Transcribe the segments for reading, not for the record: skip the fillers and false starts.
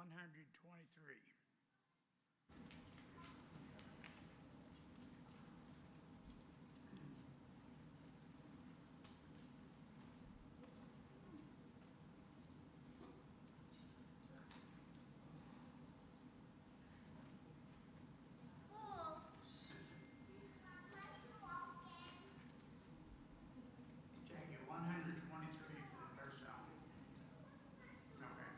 123. Jackie, 123 for the first round. Okay.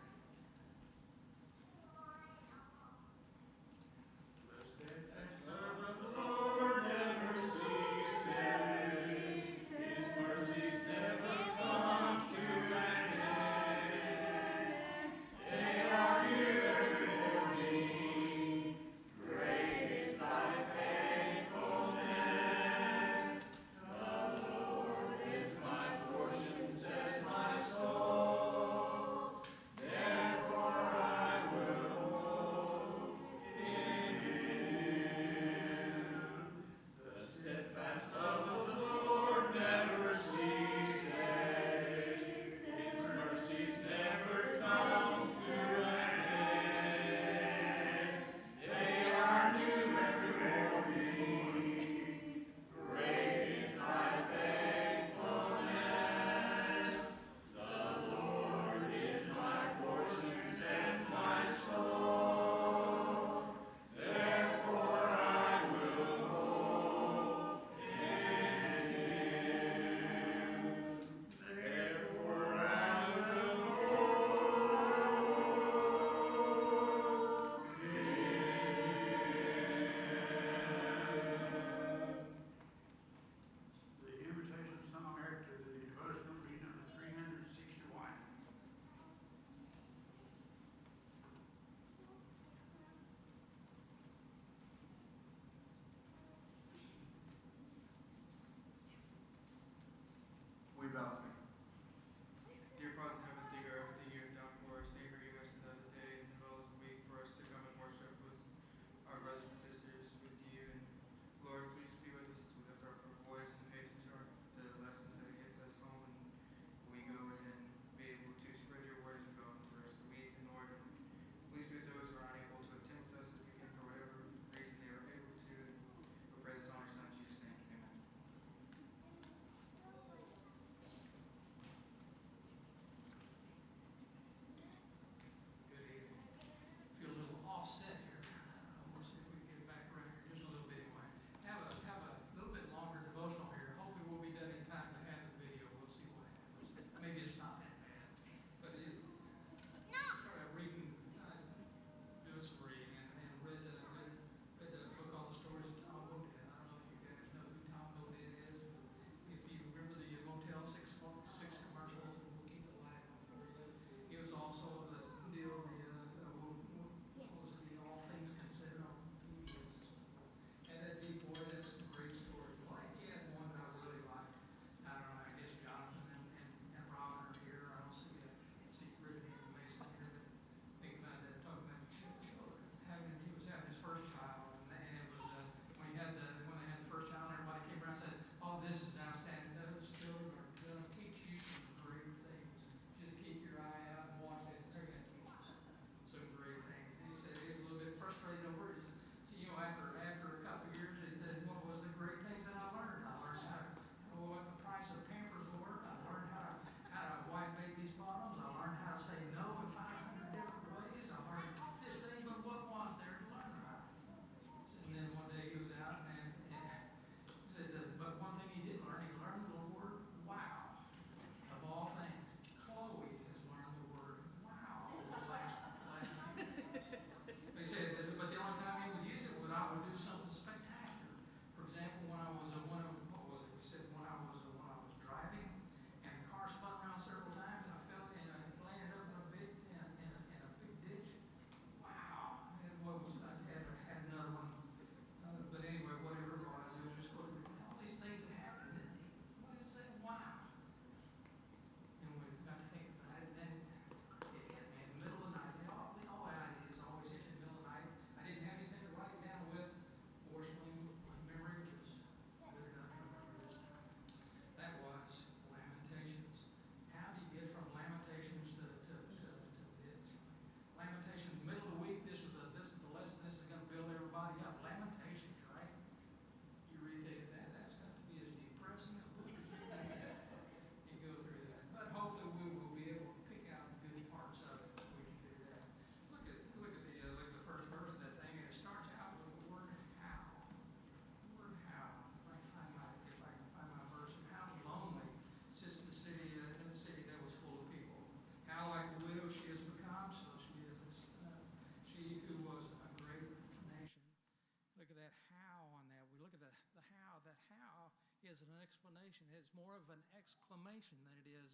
is an explanation. It's more of an exclamation than it is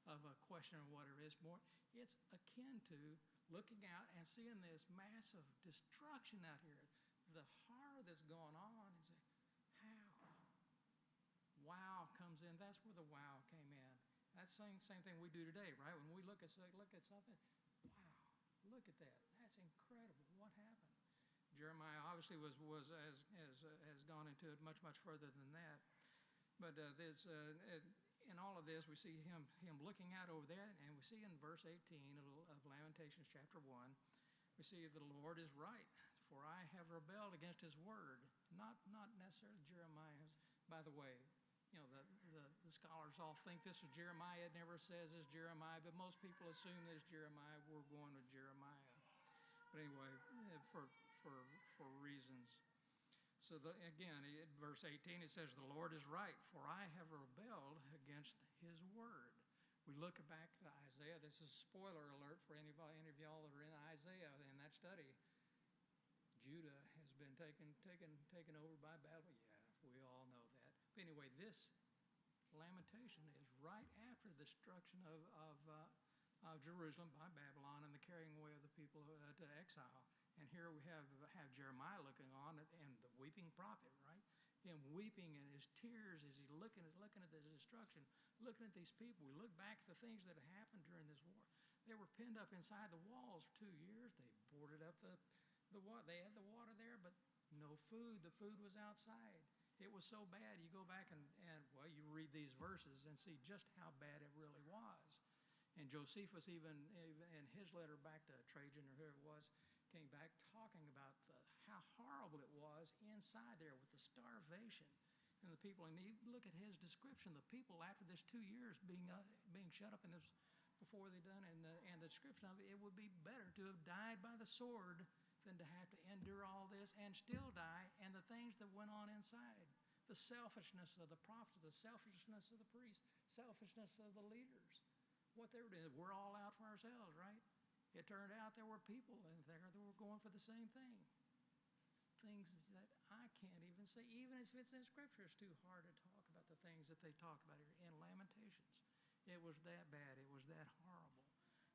of a question or whatever. It's akin to looking out and seeing this massive destruction out here. The horror that's going on is how? Wow comes in. That's where the wow came in. That's the same thing we do today, right? When we look at something, wow, look at that. That's incredible. What happened? Jeremiah obviously has gone into it much further than that. But in all of this, we see him looking out over there, and we see in verse 18 of Lamentations chapter 1, we see the Lord is right, for I have rebelled against his word. Not necessarily Jeremiah's. By the way, you know, the scholars all think this is Jeremiah. It never says it's Jeremiah, but most people assume that it's Jeremiah. We're going with Jeremiah. But anyway, for reasons. So again, in verse 18, it says, the Lord is right, for I have rebelled against his word. We look back to Isaiah. This is a spoiler alert for any of y'all that are in Isaiah in that study. Judah has been taken over by Babylon. Yeah, we all know that. But anyway, this lamentation is right after the destruction of Jerusalem by Babylon and the carrying away of the people to exile. And here we have Jeremiah looking on and the weeping prophet, right? Him weeping in his tears as he's looking at the destruction, looking at these people. We look back at the things that had happened during this war. They were pinned up inside the walls for 2 years. They boarded up the water. They had the water there, but no food. The food was outside. It was so bad. You go back and well, you read these verses and see just how bad it really was. And Josephus even in his letter back to Trajan or whoever it was, came back talking about how horrible it was inside there with the starvation and the people. And you look at his description, the people after this 2 years being shut up in this before they done, and the description of it would be better to have died by the sword than to have to endure all this and still die. And the things that went on inside, the selfishness of the prophets, the selfishness of the priests, selfishness of the leaders, what they were doing. We're all out for ourselves, right? It turned out there were people in there that were going for the same thing. Things that I can't even say, even if it's in Scripture, it's too hard to talk about the things that they talk about here in Lamentations. It was that bad. It was that horrible.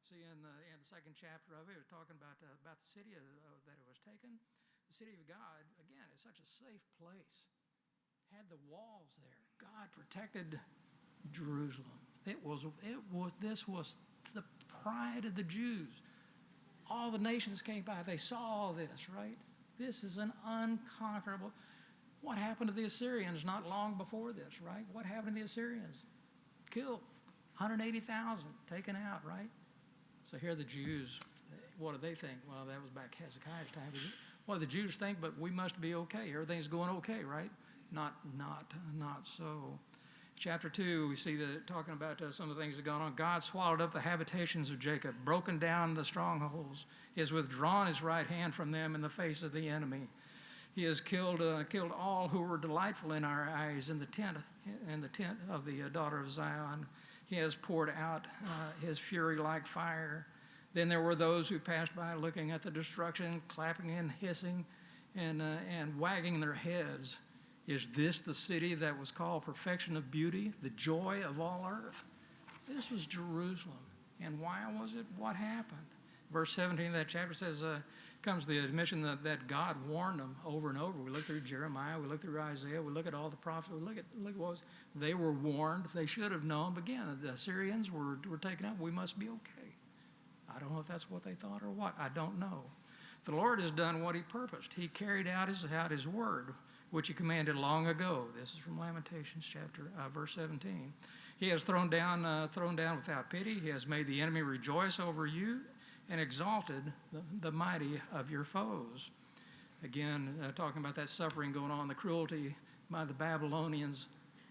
See, in the second chapter of it was talking about the city that it was taken. The city of God, again, is such a safe place. Had the walls there. God protected Jerusalem. This was the pride of the Jews. All the nations came by. They saw all this, right? This is an unconquerable. What happened to the Assyrians not long before this, right? What happened to the Assyrians? Killed. 180,000 taken out, right? So here the Jews, what do they think? Well, that was back Hezekiah's time. Well, the Jews think, but we must be okay. Everything's going okay, right? Not so. Chapter 2, we see talking about some of the things that gone on. God swallowed up the habitations of Jacob, broken down the strongholds. He has withdrawn his right hand from them in the face of the enemy. He has killed all who were delightful in our eyes in the tent of the daughter of Zion. He has poured out his fury like fire. Then there were those who passed by looking at the destruction, clapping and hissing and wagging their heads. Is this the city that was called perfection of beauty, the joy of all earth? This was Jerusalem. And why was it? What happened? Verse 17 of that chapter says, comes the admission that God warned them over and over. We look through Jeremiah, we look through Isaiah, we look at all the prophets, we look at what was. They were warned. They should have known. But again, the Assyrians were taken out. We must be okay. I don't know if that's what they thought or what. I don't know. The Lord has done what he purposed. He carried out his word, which he commanded long ago. This is from Lamentations verse 17. He has thrown down without pity. He has made the enemy rejoice over you and exalted the mighty of your foes. Again, talking about that suffering going on, the cruelty by the Babylonians.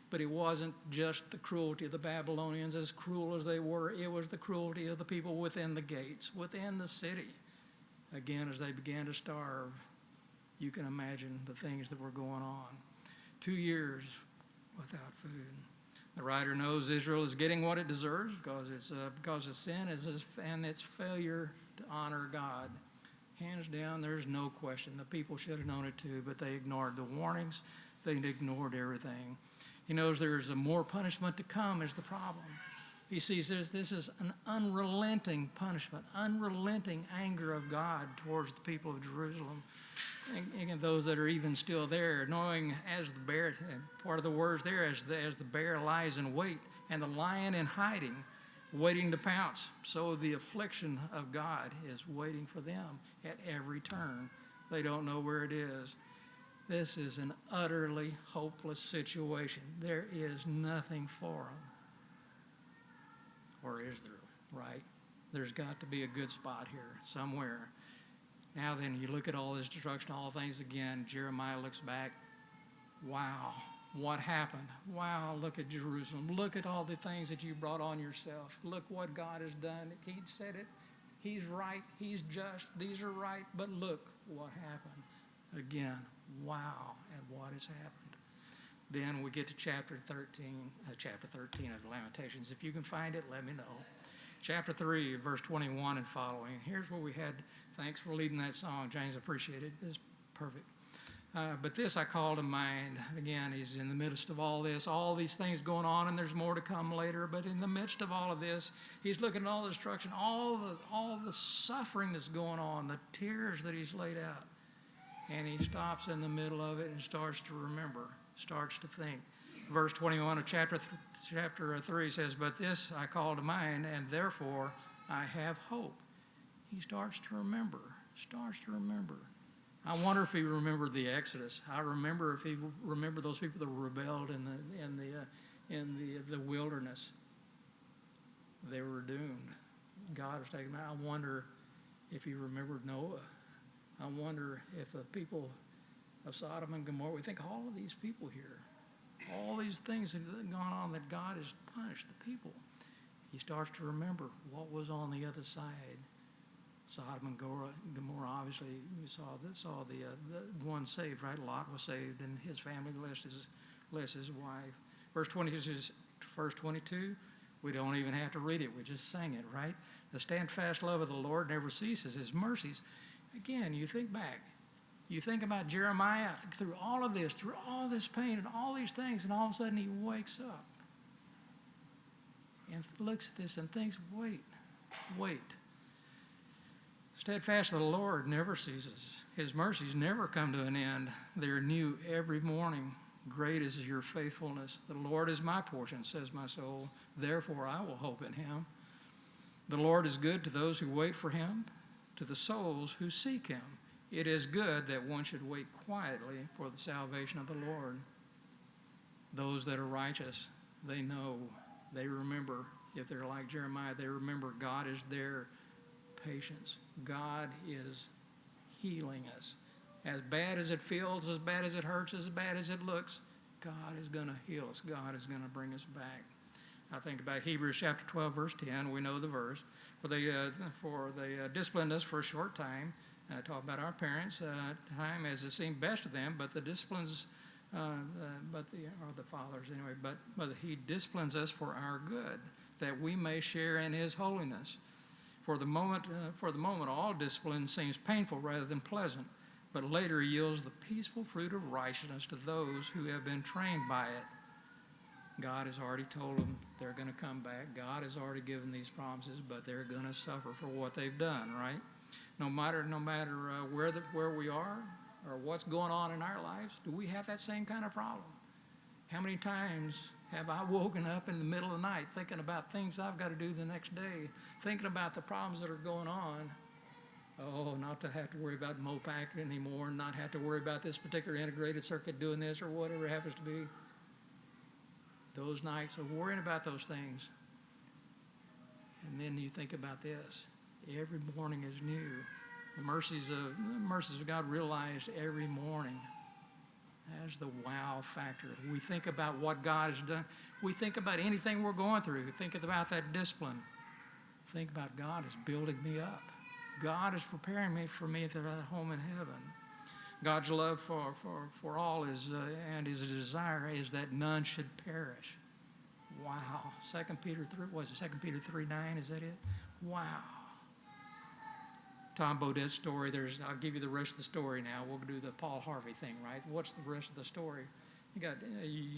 But it wasn't just the cruelty of the Babylonians, as cruel as they were. It was the cruelty of the people within the gates, within the city. Again, as they began to starve, you can imagine the things that were going on. 2 years without food. The writer knows Israel is getting what it deserves because of sin and its failure to honor God. Hands down, there's no question. The people should have known it too, but they ignored the warnings. They ignored everything. He knows there's a more punishment to come is the problem. He sees this is an unrelenting punishment, unrelenting anger of God towards the people of Jerusalem and those that are even still there, knowing as the bear, part of the words there, as the bear lies in wait and the lion in hiding, waiting to pounce. So the affliction of God is waiting for them at every turn. They don't know where it is. This is an utterly hopeless situation. There is nothing for them. Or is there, right? There's got to be a good spot here somewhere. Now then, you look at all this destruction, all things again. Jeremiah looks back. Wow, what happened? Wow, look at Jerusalem. Look at all the things that you brought on yourself. Look what God has done. He said it. He's right. He's just. These are right. But look what happened. Again, wow, at what has happened. Then we get to chapter 13 of Lamentations. If you can find it, let me know. Chapter 3, verse 21 and following. Here's what we had. Thanks for leading that song, James. Appreciate it. It's perfect. But this I call to mind. Again, he's in the midst of all this, all these things going on, and there's more to come later. But in the midst of all of this, he's looking at all the destruction, all the suffering that's going on, the tears that he's laid out. And he stops in the middle of it and starts to remember, starts to think. Verse 21 of chapter 3 says, "But this I call to mind, and therefore I have hope." He starts to remember, I wonder if he remembered the Exodus. I remember if he remembered those people that rebelled in the wilderness. They were doomed. God was taking them out. I wonder if he remembered Noah. I wonder if the people of Sodom and Gomorrah, we think all of these people here, all these things that have gone on that God has punished the people. He starts to remember what was on the other side. Sodom and Gomorrah, obviously, we saw the one saved, right? Lot was saved, and his family, less his wife. Verse 22, we don't even have to read it. We just sang it, right? The steadfast love of the Lord never ceases. His mercies. Again, you think back. You think about Jeremiah through all of this, through all this pain and all these things, and all of a sudden he wakes up and looks at this and thinks, wait. Steadfast of the Lord never ceases. His mercies never come to an end. They're new every morning. Great is your faithfulness. The Lord is my portion, says my soul. Therefore I will hope in him. The Lord is good to those who wait for him, to the souls who seek him. It is good that one should wait quietly for the salvation of the Lord. Those that are righteous, they know, they remember. If they're like Jeremiah, they remember God is their patience. God is healing us. As bad as it feels, as bad as it hurts, as bad as it looks, God is going to heal us. God is going to bring us back. I think about Hebrews chapter 12, verse 10. We know the verse. For they disciplined us for a short time. Talk about our parents, time as it seemed best to them, but the disciplines, or the fathers anyway, but he disciplines us for our good, that we may share in his holiness. For the moment, all discipline seems painful rather than pleasant, but later yields the peaceful fruit of righteousness to those who have been trained by it. God has already told them they're going to come back. God has already given these promises, but they're going to suffer for what they've done, right? No matter where we are or what's going on in our lives, do we have that same kind of problem? How many times have I woken up in the middle of the night thinking about things I've got to do the next day, thinking about the problems that are going on? Oh, not to have to worry about MOPAC anymore, not have to worry about this particular integrated circuit doing this or whatever it happens to be. Those nights of worrying about those things. And then you think about this. Every morning is new. The mercies of God realized every morning. That's the wow factor. We think about what God has done. We think about anything we're going through. Think about that discipline. Think about God is building me up. God is preparing me for me at home in heaven. God's love for all is and his desire is that none should perish. Wow. 2 Peter 3:9, is that it? Wow. Tom Baudet's story, I'll give you the rest of the story now. We'll do the Paul Harvey thing, right? What's the rest of the story? You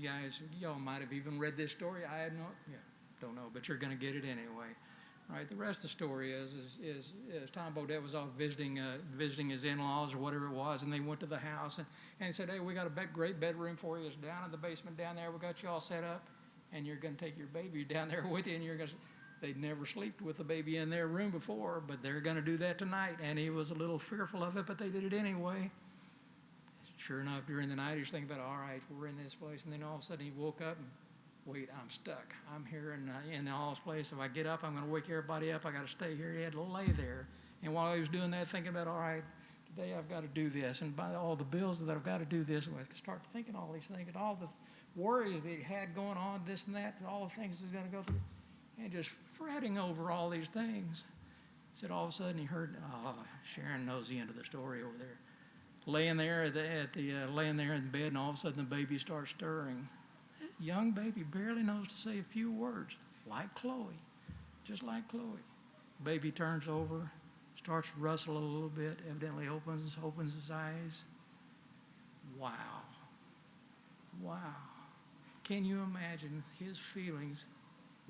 guys, y'all might have even read this story. I had don't know, but you're going to get it anyway. Right, the rest of the story is Tom Bodett was off visiting his in-laws or whatever it was, and they went to the house and said, hey, we got a great bedroom for you. It's down in the basement down there. We got you all set up, and you're going to take your baby down there with you, and you're going to. They'd never slept with a baby in their room before, but they're going to do that tonight. And he was a little fearful of it, but they did it anyway. Sure enough, during the night, he's thinking about, all right, we're in this place, and then all of a sudden he woke up and. Wait, I'm stuck. I'm here in all this place. If I get up, I'm going to wake everybody up. I got to stay here. He had to lay there. And while he was doing that, thinking about, all right, today I've got to do this. And by all the bills that I've got to do this, and I start thinking all these things, and all the worries that he had going on, this and that, and all the things he's going to go through, and just fretting over all these things. Said all of a sudden he heard, Sharon knows the end of the story over there. Laying there laying there in bed, and all of a sudden the baby starts stirring. Young baby barely knows to say a few words, like Chloe, just like Chloe. Baby turns over, starts to rustle a little bit, evidently opens his eyes. Wow. Can you imagine his feelings?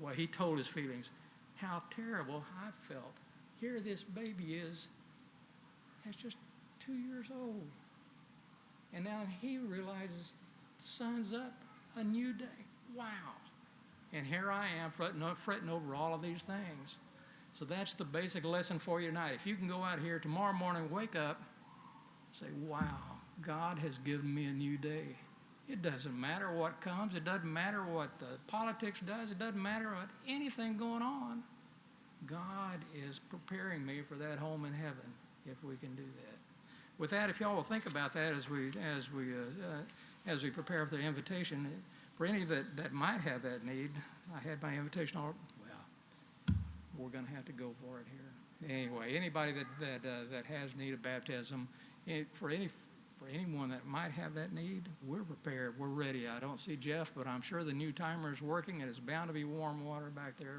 Well, he told his feelings, how terrible I felt. Here this baby that's just 2 years old. And now he realizes the sun's up. A new day. Wow. And here I am fretting over all of these things. So that's the basic lesson for you tonight. If you can go out here tomorrow morning, wake up, say, wow, God has given me a new day. It doesn't matter what comes. It doesn't matter what the politics does. It doesn't matter what anything going on. God is preparing me for that home in heaven if we can do that. With that, if y'all will think about that as we prepare for the invitation, for any that might have that need, I had my invitation all. Well, we're going to have to go for it here. Anyway, anybody that has need of baptism, for anyone that might have that need, we're prepared. We're ready. I don't see Jeff, but I'm sure the new timer is working, and it's bound to be warm water back there.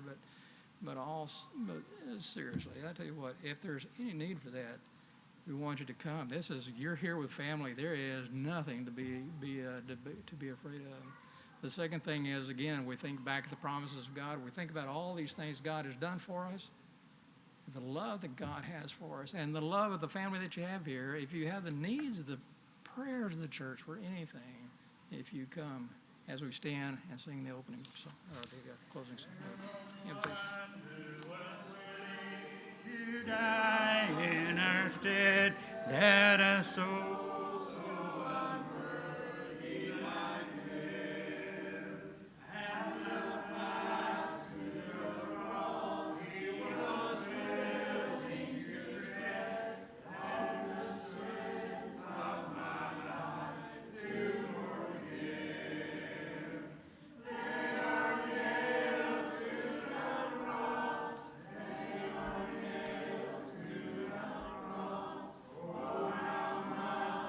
But seriously, I tell you what, if there's any need for that, we want you to come. You're here with family. There is nothing to be afraid of. The second thing is, again, we think back to the promises of God. We think about all these things God has done for us, the love that God has for us, and the love of the family that you have here. If you have the needs, the prayers of the church for anything, if you come as we stand and sing the opening song, or the closing song. To die in our stead, that a soul so unworthy might live, and the path to the cross he was willing to shed, and the sins of my life to forgive. They are nailed to the cross. They are nailed to the cross. Oh, how much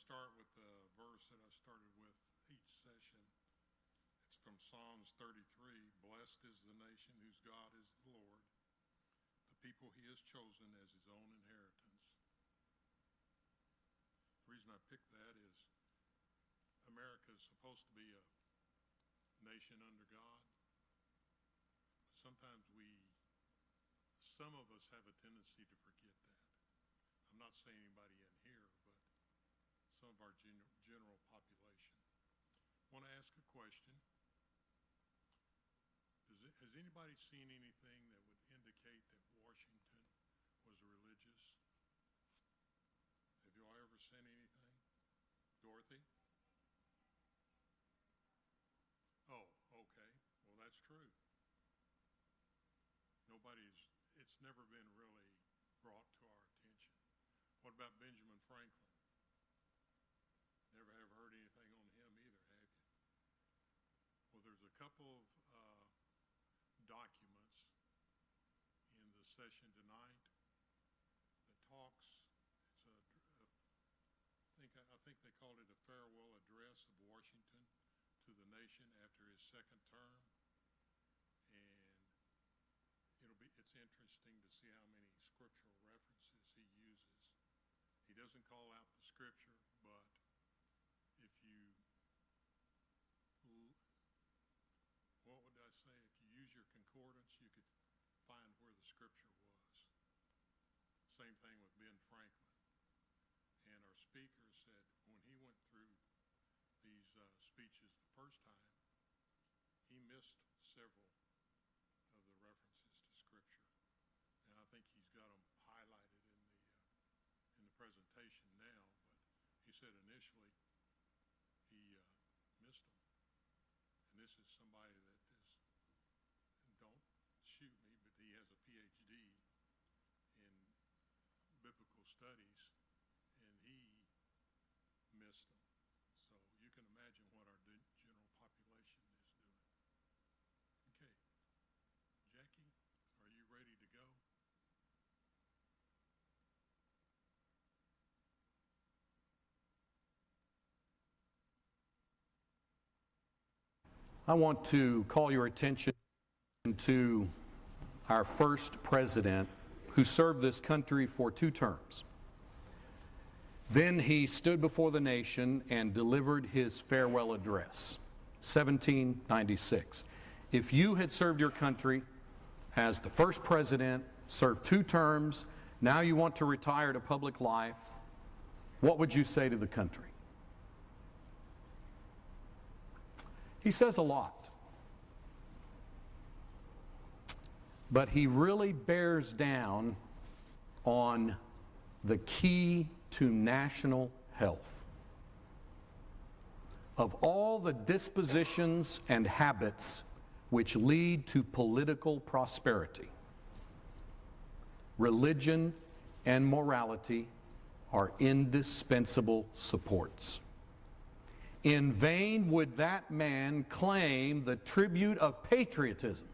start with the verse that I started with each session. It's from Psalms 33. Blessed is the nation whose God is the Lord, the people he has chosen as his own inheritance. The reason I picked that is America is supposed to be a nation under God. But sometimes some of us have a tendency to forget that. I'm not saying anybody in here, but some of our general population. I want to ask a question. Has anybody seen anything that would indicate that Washington was religious? Have y'all ever seen anything? Dorothy? Oh, okay. Well, that's true. It's never been really brought to our attention. What about Benjamin Franklin? Never have heard anything on him either, have you? Well, there's a couple of documents in the session tonight that talks. I think they called it a farewell address of Washington to the nation after his second term, and it's interesting to see how many scriptural references he uses. He doesn't call out the scripture, but if you what would I say? If you use your concordance, you could find where the scripture was. Same thing with Ben Franklin. And our speaker said when he went through these speeches the first time, he missed several of the references to scripture. And I think he's got them highlighted in the presentation now, but he said initially he missed them. And this is somebody that is, and don't shoot me, but he has a PhD in biblical studies, and he missed them. So you can imagine what our general population is doing. Okay. Jackie, are you ready to go? I want to call your attention to our first president who served this country for 2 terms. Then he stood before the nation and delivered his farewell address, 1796. If you had served your country as the first president, served 2 terms, now you want to retire to public life, what would you say to the country? He says a lot, but he really bears down on the key to national health. Of all the dispositions and habits which lead to political prosperity, religion and morality are indispensable supports. In vain would that man claim the tribute of patriotism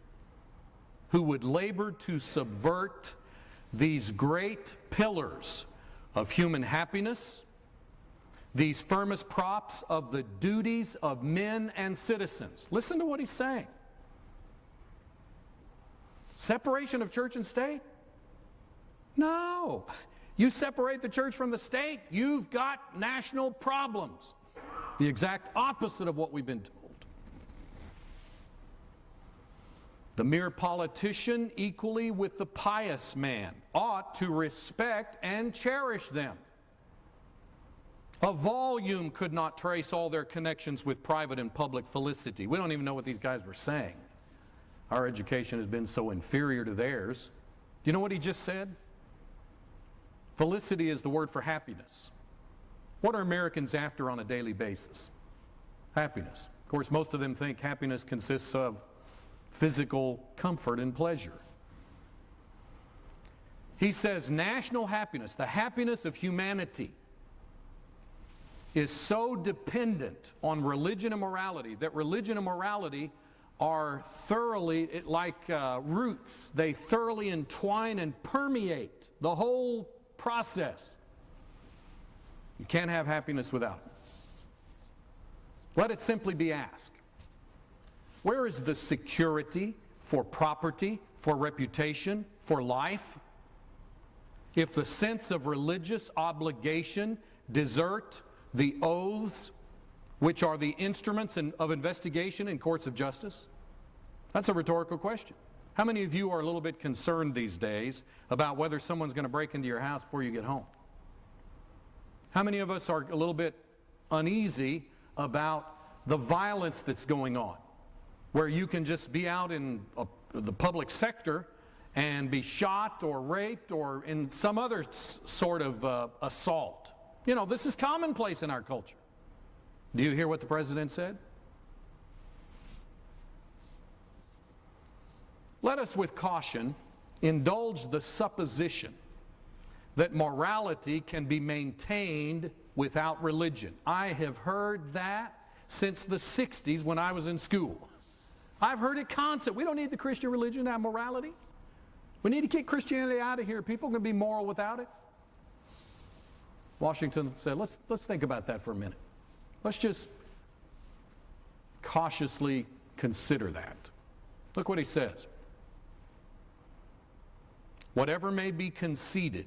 who would labor to subvert these great pillars of human happiness, these firmest props of the duties of men and citizens. Listen to what he's saying. Separation of church and state? No. You separate the church from the state, you've got national problems. The exact opposite of what we've been told. The mere politician, equally with the pious man, ought to respect and cherish them. A volume could not trace all their connections with private and public felicity. We don't even know what these guys were saying. Our education has been so inferior to theirs. Do you know what he just said? Felicity is the word for happiness. What are Americans after on a daily basis? Happiness. Of course, most of them think happiness consists of physical comfort and pleasure. He says national happiness, the happiness of humanity, is so dependent on religion and morality that religion and morality are thoroughly, like roots, they thoroughly entwine and permeate the whole process. You can't have happiness without it. Let it simply be asked, where is the security for property, for reputation, for life, if the sense of religious obligation desert the oaths which are the instruments of investigation in courts of justice? That's a rhetorical question. How many of you are a little bit concerned these days about whether someone's going to break into your house before you get home? How many of us are a little bit uneasy about the violence that's going on, where you can just be out in the public sector and be shot or raped or in some other sort of assault? You know, this is commonplace in our culture. Do you hear what the president said? Let us with caution indulge the supposition that morality can be maintained without religion. I have heard that since the 60s when I was in school. I've heard it constantly. We don't need the Christian religion to have morality. We need to kick Christianity out of here. People can be moral without it. Washington said, let's think about that for a minute. Let's just cautiously consider that. Look what he says. Whatever may be conceded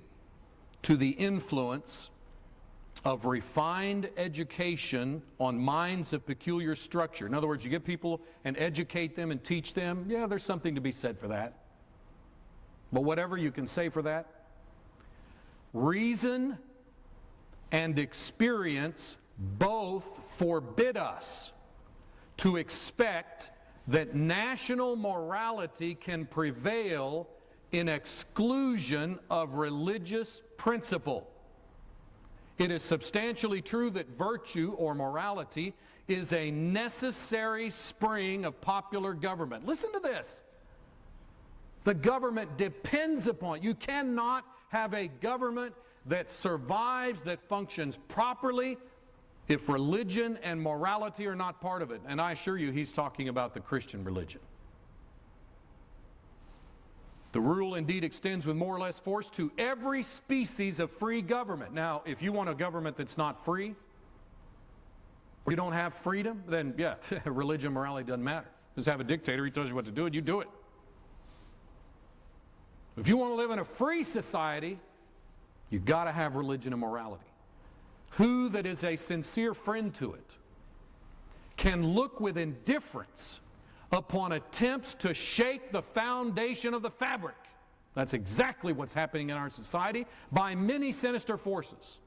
to the influence of refined education on minds of peculiar structure. In other words, you get people and educate them and teach them. Yeah, there's something to be said for that. But whatever you can say for that, reason and experience both forbid us to expect that national morality can prevail in exclusion of religious principle. It is substantially true that virtue or morality is a necessary spring of popular government. Listen to this. The government depends upon it. You cannot have a government that survives, that functions properly, if religion and morality are not part of it. And I assure you, he's talking about the Christian religion. The rule indeed extends with more or less force to every species of free government. Now, if you want a government that's not free, or you don't have freedom, then yeah, religion and morality doesn't matter. Just have a dictator, he tells you what to do, and you do it. If you want to live in a free society, you've got to have religion and morality. Who that is a sincere friend to it can look with indifference upon attempts to shake the foundation of the fabric? That's exactly what's happening in our society by many sinister forces.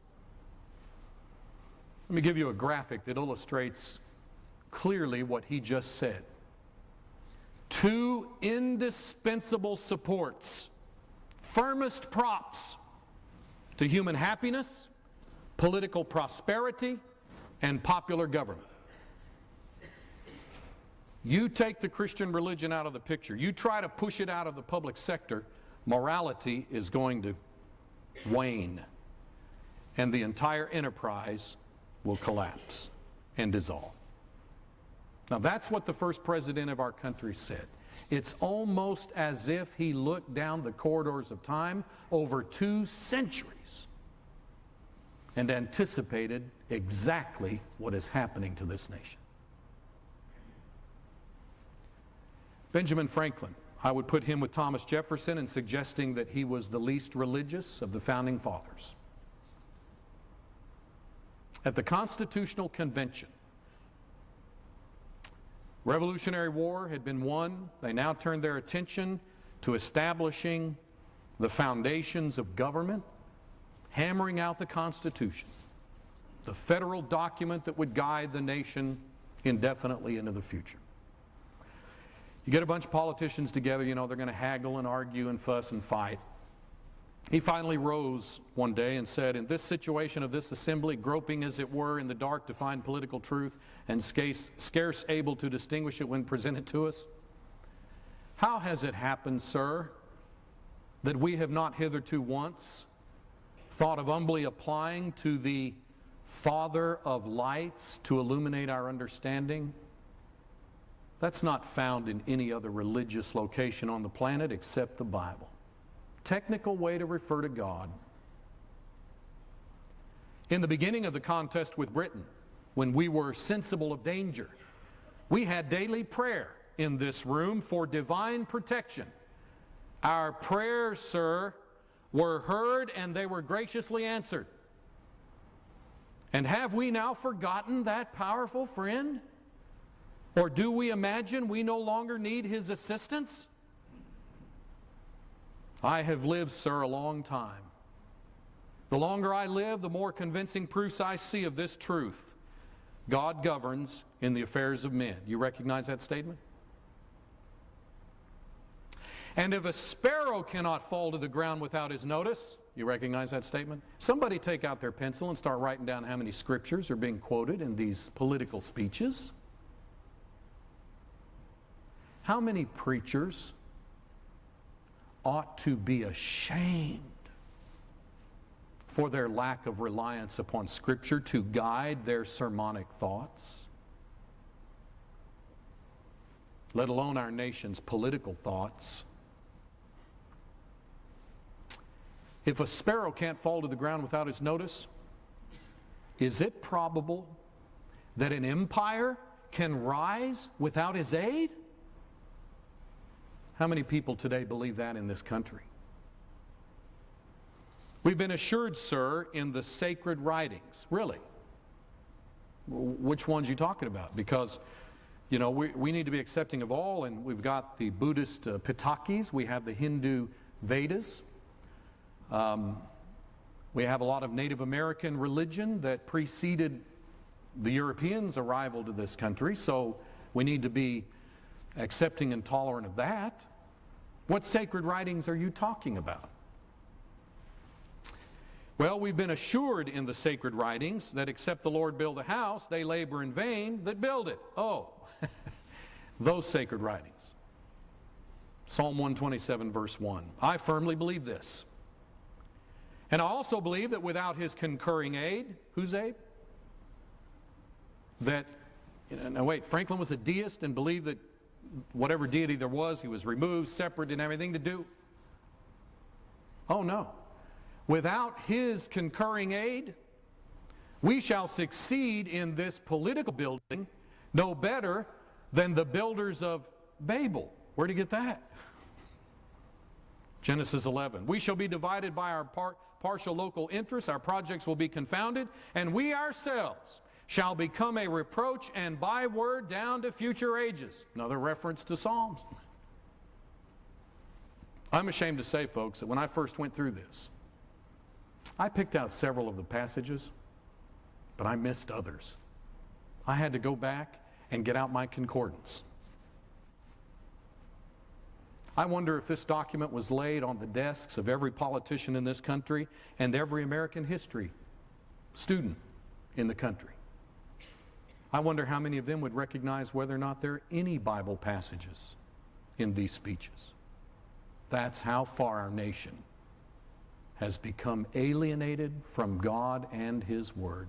Let me give you a graphic that illustrates clearly what he just said. Two indispensable supports, firmest props to human happiness, political prosperity, and popular government. You take the Christian religion out of the picture, you try to push it out of the public sector, morality is going to wane, and the entire enterprise will collapse and dissolve. Now that's what the first president of our country said. It's almost as if he looked down the corridors of time over 2 centuries and anticipated exactly what is happening to this nation. Benjamin Franklin, I would put him with Thomas Jefferson in suggesting that he was the least religious of the founding fathers. At the Constitutional Convention, Revolutionary War had been won. They now turned their attention to establishing the foundations of government, hammering out the Constitution, the federal document that would guide the nation indefinitely into the future. You get a bunch of politicians together, you know, they're going to haggle and argue and fuss and fight. He finally rose one day and said, in this situation of this assembly, groping as it were in the dark to find political truth and scarce able to distinguish it when presented to us, how has it happened, sir, that we have not hitherto once thought of humbly applying to the Father of lights to illuminate our understanding? That's not found in any other religious location on the planet except the Bible. Technical way to refer to God. In the beginning of the contest with Britain, when we were sensible of danger, we had daily prayer in this room for divine protection. Our prayers, sir, were heard and they were graciously answered. And have we now forgotten that powerful friend? Or do we imagine we no longer need his assistance? I have lived, sir, a long time. The longer I live, the more convincing proofs I see of this truth. God governs in the affairs of men. You recognize that statement? And if a sparrow cannot fall to the ground without his notice, you recognize that statement? Somebody take out their pencil and start writing down how many scriptures are being quoted in these political speeches. How many preachers ought to be ashamed for their lack of reliance upon Scripture to guide their sermonic thoughts, let alone our nation's political thoughts? If a sparrow can't fall to the ground without his notice, is it probable that an empire can rise without his aid? How many people today believe that in this country? We've been assured, sir, in the sacred writings. Really? Which ones are you talking about? Because, you know, we need to be accepting of all, and we've got the Buddhist Pitakis, we have the Hindu Vedas. We have a lot of Native American religion that preceded the Europeans' arrival to this country, so we need to be accepting and tolerant of that. What sacred writings are you talking about? Well, we've been assured in the sacred writings that except the Lord build a house, they labor in vain that build it. Oh, those sacred writings. Psalm 127, verse 1. I firmly believe this. And I also believe that without his concurring aid, whose aid? That, now wait, Franklin was a deist and believed that whatever deity there was, he was removed, separate, didn't have anything to do. Oh no. Without his concurring aid, we shall succeed in this political building no better than the builders of Babel. Where'd he get that? Genesis 11. We shall be divided by our partial local interests, our projects will be confounded, and we ourselves shall become a reproach and byword down to future ages. Another reference to Psalms. I'm ashamed to say, folks, that when I first went through this, I picked out several of the passages, but I missed others. I had to go back and get out my concordance. I wonder if this document was laid on the desks of every politician in this country and every American history student in the country. I wonder how many of them would recognize whether or not there are any Bible passages in these speeches. That's how far our nation has become alienated from God and His Word.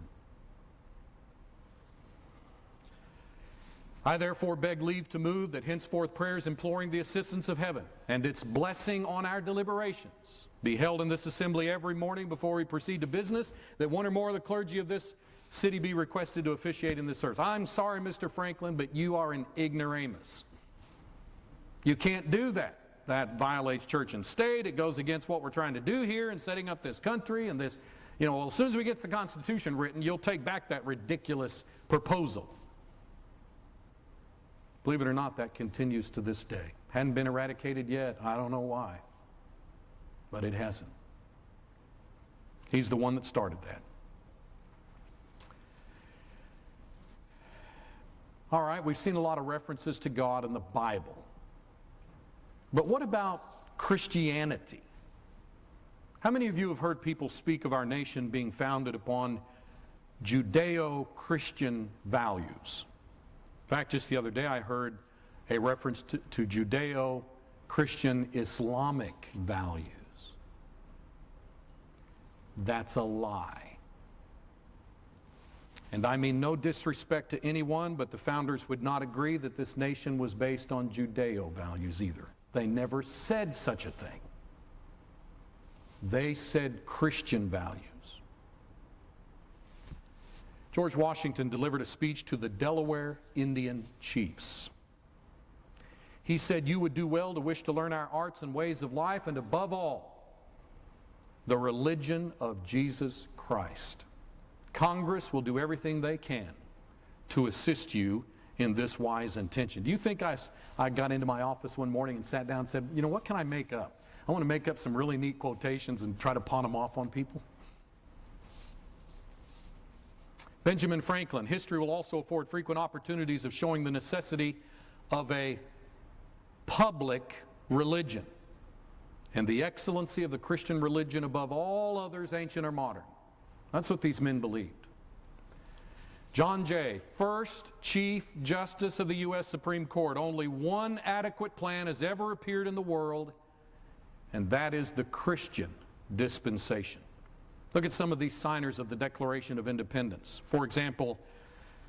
I therefore beg leave to move that henceforth prayers imploring the assistance of heaven and its blessing on our deliberations be held in this assembly every morning before we proceed to business, that one or more of the clergy of this city be requested to officiate in this service. I'm sorry, Mr. Franklin, but you are an ignoramus. You can't do that. That violates church and state. It goes against what we're trying to do here in setting up this country and this, you know, well, as soon as we get the Constitution written, you'll take back that ridiculous proposal. Believe it or not, that continues to this day. Hadn't been eradicated yet. I don't know why. But it hasn't. He's the one that started that. All right, we've seen a lot of references to God in the Bible. But what about Christianity? How many of you have heard people speak of our nation being founded upon Judeo-Christian values? In fact, just the other day I heard a reference to Judeo-Christian Islamic values. That's a lie. And I mean no disrespect to anyone, but the founders would not agree that this nation was based on Judeo values either. They never said such a thing. They said Christian values. George Washington delivered a speech to the Delaware Indian chiefs. He said, "You would do well to wish to learn our arts and ways of life, and above all, the religion of Jesus Christ. Congress will do everything they can to assist you in this wise intention." Do you think I got into my office one morning and sat down and said, what can I make up? I want to make up some really neat quotations and try to pawn them off on people. Benjamin Franklin, "History will also afford frequent opportunities of showing the necessity of a public religion and the excellency of the Christian religion above all others, ancient or modern." That's what these men believed. John Jay, first Chief Justice of the U.S. Supreme Court. "Only one adequate plan has ever appeared in the world, and that is the Christian dispensation." Look at some of these signers of the Declaration of Independence. For example,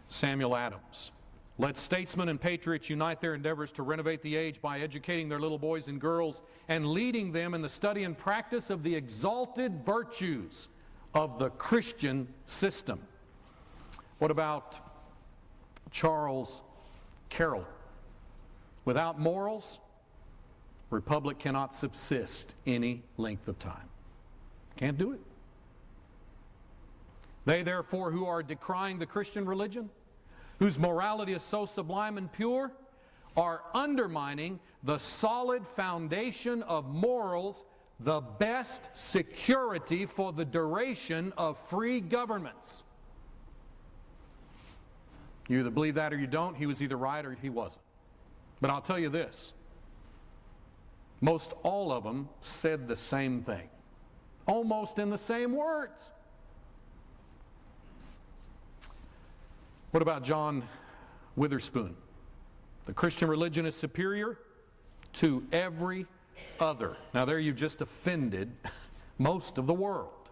Samuel Adams. "Let statesmen and patriots unite their endeavors to renovate the age by educating their little boys and girls and leading them in the study and practice of the exalted virtues of the Christian system." What about Charles Carroll? "Without morals, republic cannot subsist any length of time." Can't do it. "They therefore who are decrying the Christian religion, whose morality is so sublime and pure, are undermining the solid foundation of morals, the best security for the duration of free governments." You either believe that or you don't. He was either right or he wasn't. But I'll tell you this. Most all of them said the same thing, almost in the same words. What about John Witherspoon? "The Christian religion is superior to every other." Now there you've just offended most of the world.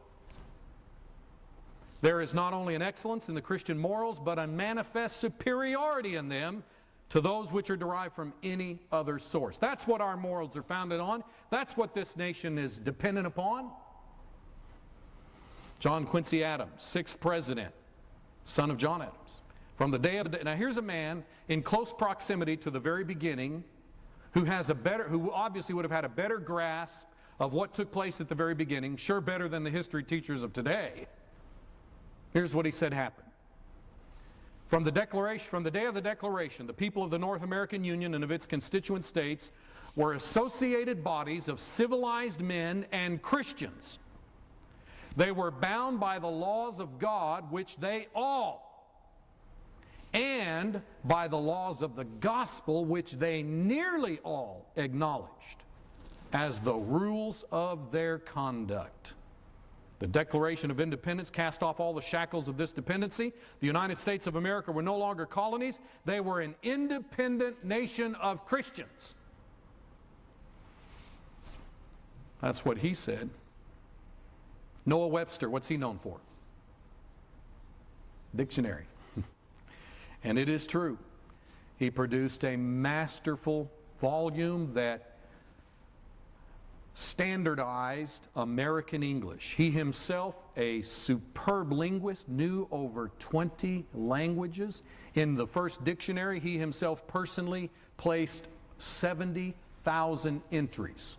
"There is not only an excellence in the Christian morals, but a manifest superiority in them to those which are derived from any other source." That's what our morals are founded on. That's what this nation is dependent upon. John Quincy Adams, 6th president, son of John Adams. Now here's a man in close proximity to the very beginning who obviously would have had a better grasp of what took place at the very beginning, sure better than the history teachers of today. Here's what he said happened. From the day of the Declaration, the people of the North American Union and of its constituent states were associated bodies of civilized men and Christians. They were bound by the laws of God, which they all, and by the laws of the gospel, which they nearly all acknowledged as the rules of their conduct. The Declaration of Independence cast off all the shackles of this dependency. The United States of America were no longer colonies. They were an independent nation of Christians. That's what he said. Noah Webster, what's he known for? Dictionary. And it is true. He produced a masterful volume that standardized American English. He himself, a superb linguist, knew over 20 languages. In the first dictionary, he himself personally placed 70,000 entries,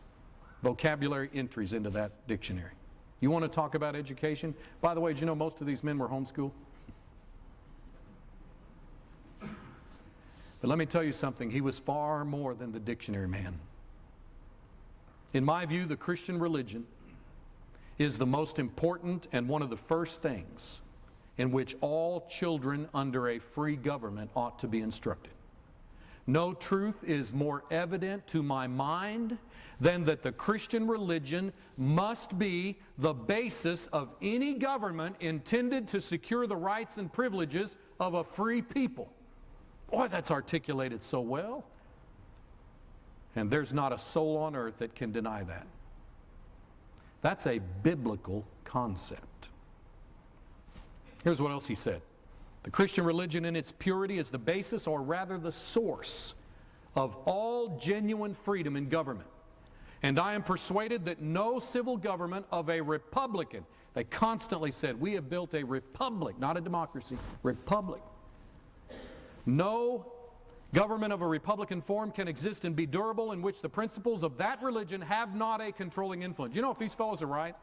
vocabulary entries into that dictionary. You want to talk about education? By the way, did you know most of these men were homeschooled? But let me tell you something, he was far more than the dictionary man. In my view, the Christian religion is the most important and one of the first things in which all children under a free government ought to be instructed. No truth is more evident to my mind than that the Christian religion must be the basis of any government intended to secure the rights and privileges of a free people. Boy, that's articulated so well. And there's not a soul on earth that can deny that. That's a biblical concept. Here's what else he said. The Christian religion in its purity is the basis, or rather the source, of all genuine freedom in government. And I am persuaded that no civil government of a republican, they constantly said, we have built a republic, not a democracy, republic. No government of a republican form can exist and be durable in which the principles of that religion have not a controlling influence. You know, if these fellows are right,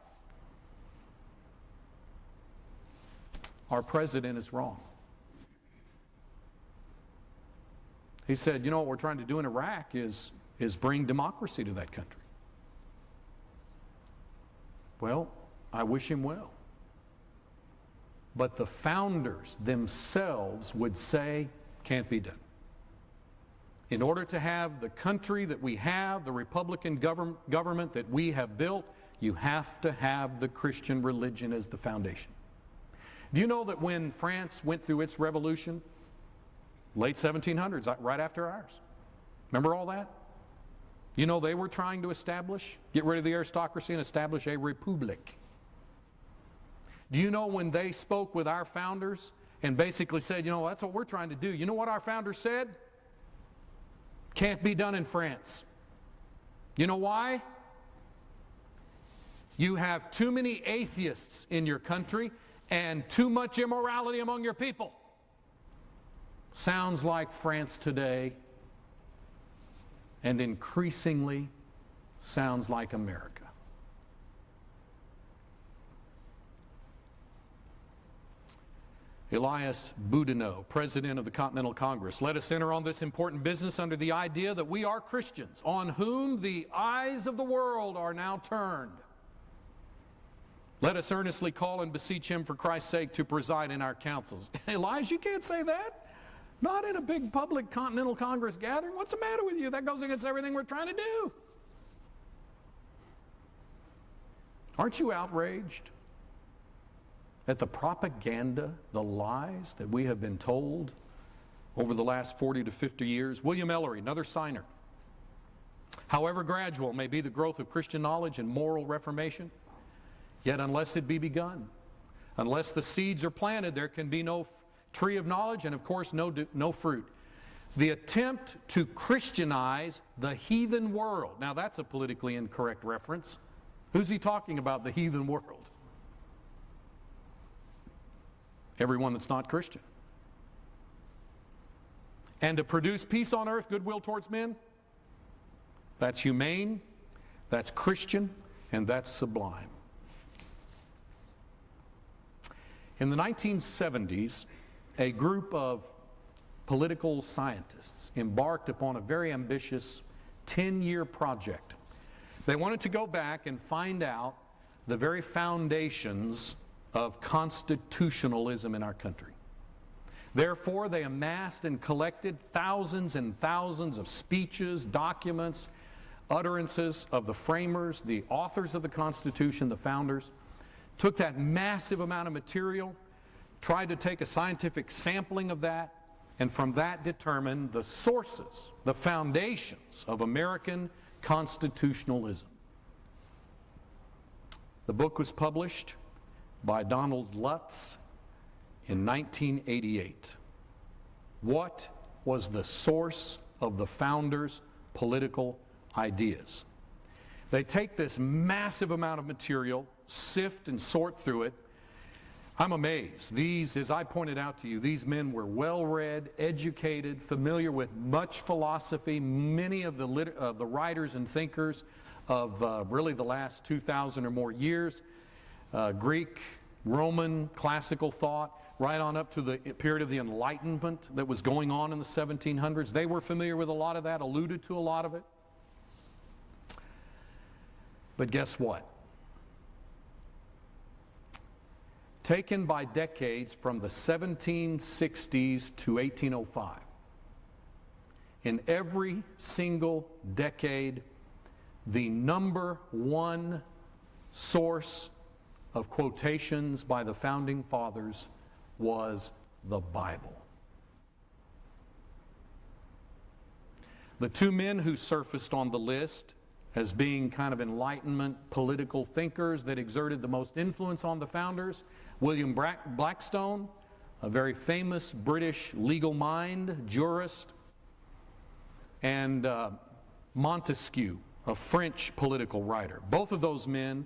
our president is wrong. He said, you know, what we're trying to do in Iraq is bring democracy to that country. Well, I wish him well. But the founders themselves would say, can't be done. In order to have the country that we have, the Republican government that we have built, you have to have the Christian religion as the foundation. Do you know that when France went through its revolution, late 1700s, right after ours, remember all that? You know they were trying to get rid of the aristocracy and establish a republic. Do you know when they spoke with our founders and basically said, you know, that's what we're trying to do. You know what our founders said? Can't be done in France. You know why? You have too many atheists in your country and too much immorality among your people. Sounds like France today, and increasingly sounds like America. Elias Boudinot, President of the Continental Congress, let us enter on this important business under the idea that we are Christians, on whom the eyes of the world are now turned. Let us earnestly call and beseech him for Christ's sake to preside in our councils. Elias, you can't say that. Not in a big public Continental Congress gathering. What's the matter with you? That goes against everything we're trying to do. Aren't you outraged at the propaganda, the lies that we have been told over the last 40 to 50 years? William Ellery, another signer. However gradual may be the growth of Christian knowledge and moral reformation, yet unless it be begun, unless the seeds are planted, there can be no tree of knowledge and, of course, no fruit. The attempt to Christianize the heathen world. Now, that's a politically incorrect reference. Who's he talking about, the heathen world? Everyone that's not Christian. And to produce peace on earth, goodwill towards men. That's humane, that's Christian, and that's sublime. In the 1970s, a group of political scientists embarked upon a very ambitious 10-year project. They wanted to go back and find out the very foundations of constitutionalism in our country. Therefore, they amassed and collected thousands and thousands of speeches, documents, utterances of the framers, the authors of the Constitution, the founders, took that massive amount of material, tried to take a scientific sampling of that, and from that determined the sources, the foundations of American constitutionalism. The book was published by Donald Lutz in 1988. What was the source of the founders' political ideas? They take this massive amount of material, sift and sort through it. I'm amazed. These, as I pointed out to you, these men were well-read, educated, familiar with much philosophy. Many of the writers and thinkers of really the last 2,000 or more years, Greek, Roman, classical thought, right on up to the period of the Enlightenment that was going on in the 1700s. They were familiar with a lot of that, alluded to a lot of it. But guess what? Taken by decades from the 1760s to 1805. In every single decade, the number one source of quotations by the founding fathers was the Bible. The two men who surfaced on the list as being kind of Enlightenment political thinkers that exerted the most influence on the founders, William Blackstone, a very famous British legal mind, jurist, and Montesquieu, a French political writer. Both of those men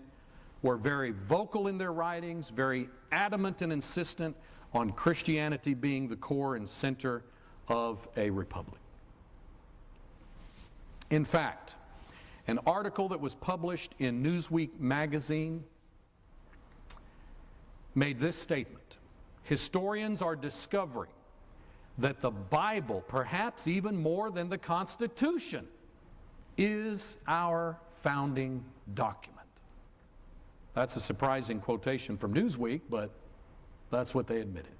were very vocal in their writings, very adamant and insistent on Christianity being the core and center of a republic. In fact, an article that was published in Newsweek magazine made this statement: historians are discovering that the Bible, perhaps even more than the Constitution, is our founding document. That's a surprising quotation from Newsweek, but that's what they admitted.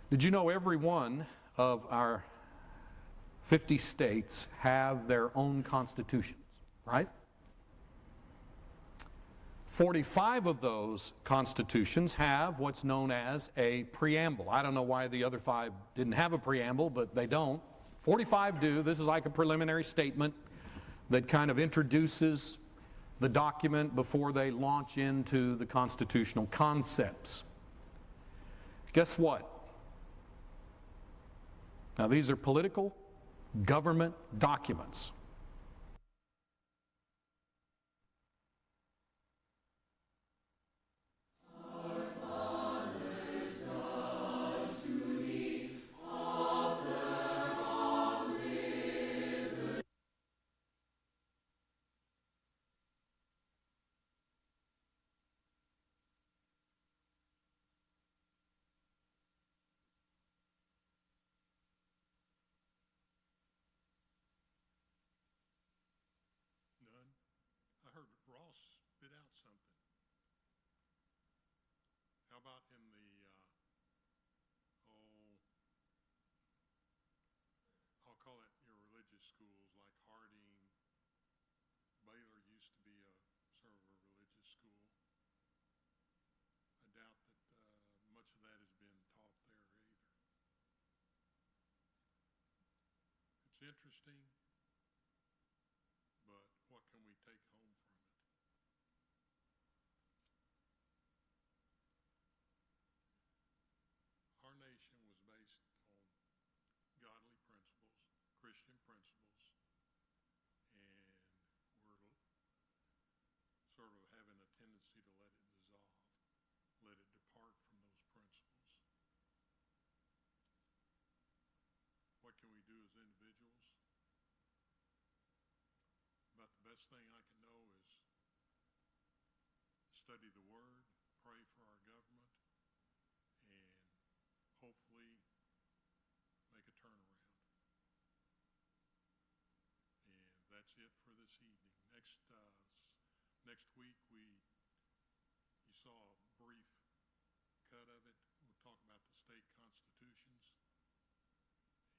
Did you know every one of our 50 states have their own constitutions, right? 45 of those constitutions have what's known as a preamble. I don't know why the other 5 didn't have a preamble, but they don't. 45 do. This is like a preliminary statement that kind of introduces the document before they launch into the constitutional concepts. Guess what? Now, these are political government documents. None? I heard Ross spit out something. How about in the, I'll call it your religious schools like Harding, Baylor used to be a sort of a religious school. I doubt that much of that has been taught there either. It's interesting, but what can we take home from it? Our nation was based on godly principles, Christian principles, and we're sort of having a tendency to let it dissolve, let it depart from those principles. What can we do as individuals? About the best thing I can know is study the Word, pray for our government, and hopefully make a turnaround. And that's it for this evening. Next week you saw a brief cut of it. We'll talk about the state constitutions,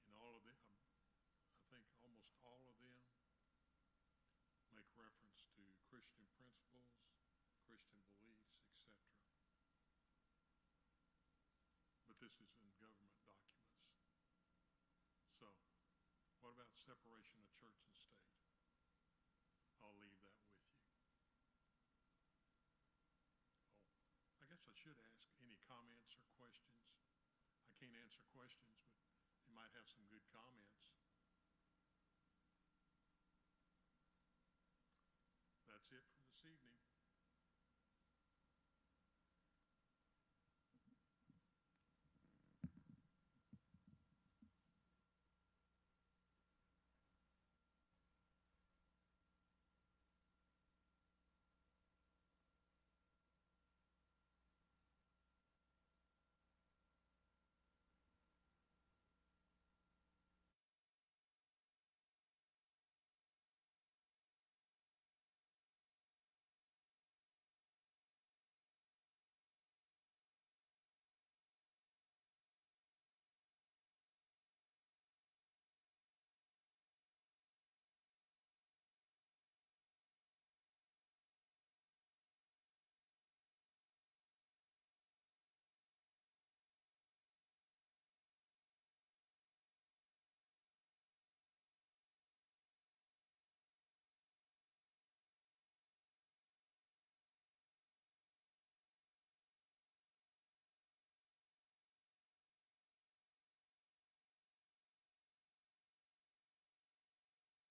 and all of them. I think almost all of them make reference to Christian principles, Christian beliefs, etc. But this is in government documents. So, what about separation of church and state? I'll leave that with you. I guess I should ask any comments or questions. I can't answer questions, but you might have some good comments. That's it for this evening.